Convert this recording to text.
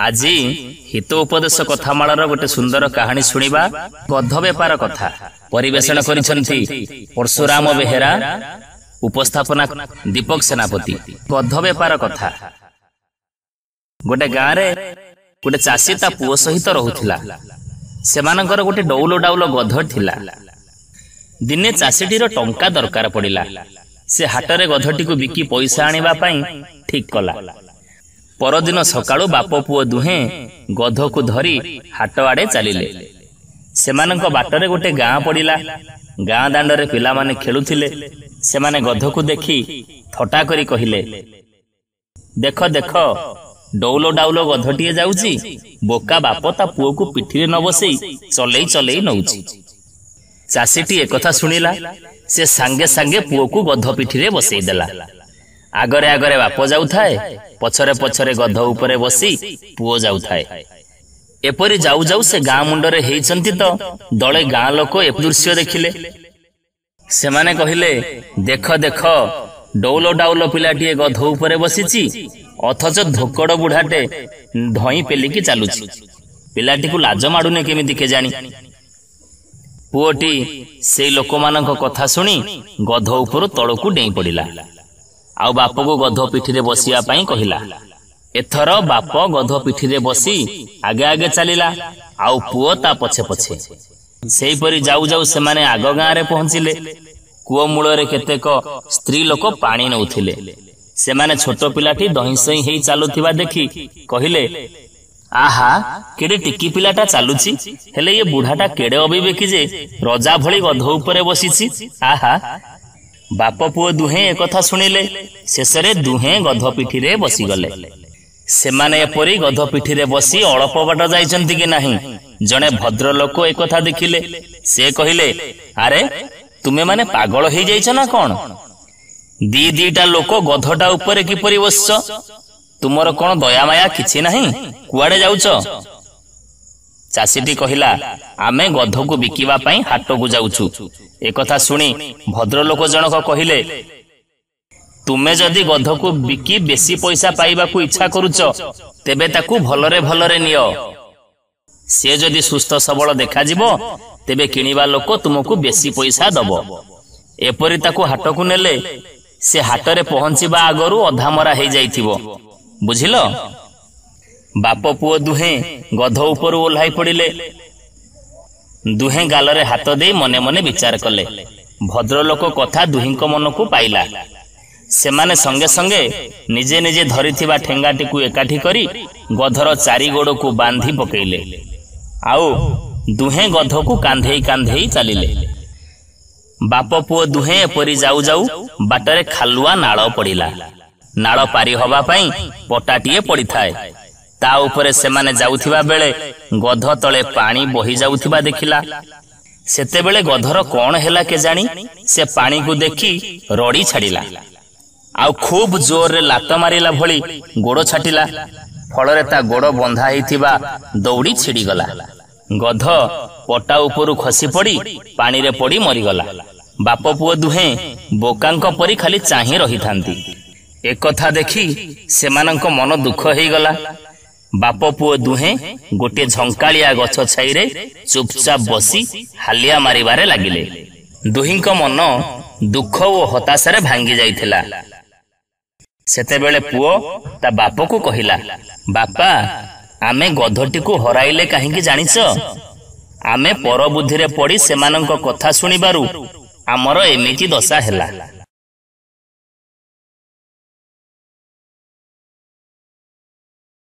আজি हित उपदेश कथामालार गोटे सुंदर कहानी सुनिबा गध बेपार कथा परिवेषण करिसंती परशुराम बेहेरा उपस्थापना दीपक सेनापति। गध बेपार कथा गोटे गाँ रे गोटे चाषी ता पुओ सहित रहुथिला। सेमानकर गोटे डौल डाउल गध थिला। दिने चाषीटीर टंका दरकार पड़िला। से हाटरे गधटी को बिकी पैसा आनिबा पई ठीक कला। परदिन सकाळु बाप पुओ दुहे गध को धरी हाट आड़े चलिले। सेमानक बाटरे गोटे गाँ पड़िला। गाँ दांडरे पिला माने खेलुथिले। सेमाने गध को देखी थटा करी कहिले, देख देख डौल डाउल गधटीए जाउची, बोका बाप ता पुओ को पिठिरे न बसई चलई चलई नउची। चाषीटी एकथा सुनिला। से सांगे सांगे पुओ को गध पिठिरे बसई देला। आगरे आगरे बाप जाउथाए, पछरे पछरे गध उपरे बसी पुओ जाउथाए। एपरी जाउ जाउ से गाँ मुंडरे हेइचंती तो दले गाँ लोक ए दृश्य देखिले। सेमाने कहिले, देख देख डौल डाउल पिलाटीए गध उपरे बसिची, अथच धोकड़ बुढ़ाटे धई पेलिकी चालुची। पिलाटी को लाज माडुने केमिति केजानी। पुओटी से लोकमानक कथा सुनी गध उपरु तळकु डेई पड़िला। आउ बाप को गध पिठिरे बसिया पाई कहिला। एथर बाप गध पिठिरे बसी आगे आगे चलिला, आउ पुओ ता पछे पछे। सेहीपरि जाउ जाउ सेमाने आग गाँ रे पहुंचिले। कूओ मूଳରେ केतेक स्त्री लोक पानी नउथिले। सेमाने छोट पिलाटी दहिसई हेई चालुथिबा देखि कहिले, आहा केडे टिकी पिलाटा चालुची, हेले ये बुढ़ाटा केडे अबिवेकी जे रजा भली गध उपरे बसिची। आहा बाप पुओ दुहे एकथा सुनिले। शेषरे दुहे गध पिठिरे बसीगले। सेमाने एपरी गध पिठिरे बसी अल्प बाट जाइचंती कि नाही, जणे भद्र लोक एकथा देखिले। से कहिले, अरे तुमे माने पागल हेई जाइछ ना कोन? दीटा लोक गधटा उपरे किपरि बसछ? तुमर कोन दया माया किछि नाही? कुआडे जाउछ? चाषीटी कहिला, आमे गध को बिकिबा पई हाट को जाउछु। एकथा सुनी भद्रलोक जनक कहिले, तुमे जदि गध को बिकी बेसी पैसा पाइबा को इच्छा करूच, तेबे ताकू भलरे भलरे नियो। से जदि सुस्थ सबल देखा जिवो, तेबे किनिबा लोक तुमको बेसी पैसा दबो। एपरि ताकू हाट को नेले से हाटरे पहुंचीबा आगरु अधा मरा हेई जाइथिबो। बुझिलो? बाप पुओ दुहे गध उपरु ओल्हाई पड़िले। दुहे गालरे हाथ दे मने मने विचार कले। भद्रलोक कथा दुहिंक मन को पाइला। सेमाने संगे संगे निजे निजे धरिथिबा ठेंगाटी को एकाठी करी गधर चारि गोड़ को बांधी पकेइले। आउ दुहे गध को कांधेई कांधेई चलिले। बाप पुओ दुहे एपरि जाउ जाउ बाटरे खालुआ नाळ पड़िला। नाळ पारी हवा पई पटाटिए पड़िथाए। ता उपरे सेमाने जाउथिबा बेले गध तले पानी बही जाउथिबा देखिला। सेते बेले गधर कोन हेला के जानी, से पानी को देखी रड़ी छाड़िला। आउ खूब जोर रे लात मारिला भली गोड़ छाटिला। फलरे ता गोड़ बंधा हेइथिबा दौड़ी छिड़ी गला। गध पटा उपरु खसी पड़ी पानी रे पड़ी मरिगला। बाप पुओ दुहे बोकांक परी खाली चाही रहिथांती। एकथा देखी सेमानंक मन दुख हेइगला। बाप पुओ दुहे गोटे झंकालिया गछ छाई रे चुपचाप बसी हालिया मारिबारे लागिले। दुहिंक मन दुख ओ हताशारे भांगी जाइथिला। सेते बेले पुओ ता बाप को कहिला, बापा आमे गधटी को हराइले काहेकि जानिछ? आमे पर बुद्धि रे पड़ी सेमानंक कथा सुनिबारु आमर एमिति दशा हेला।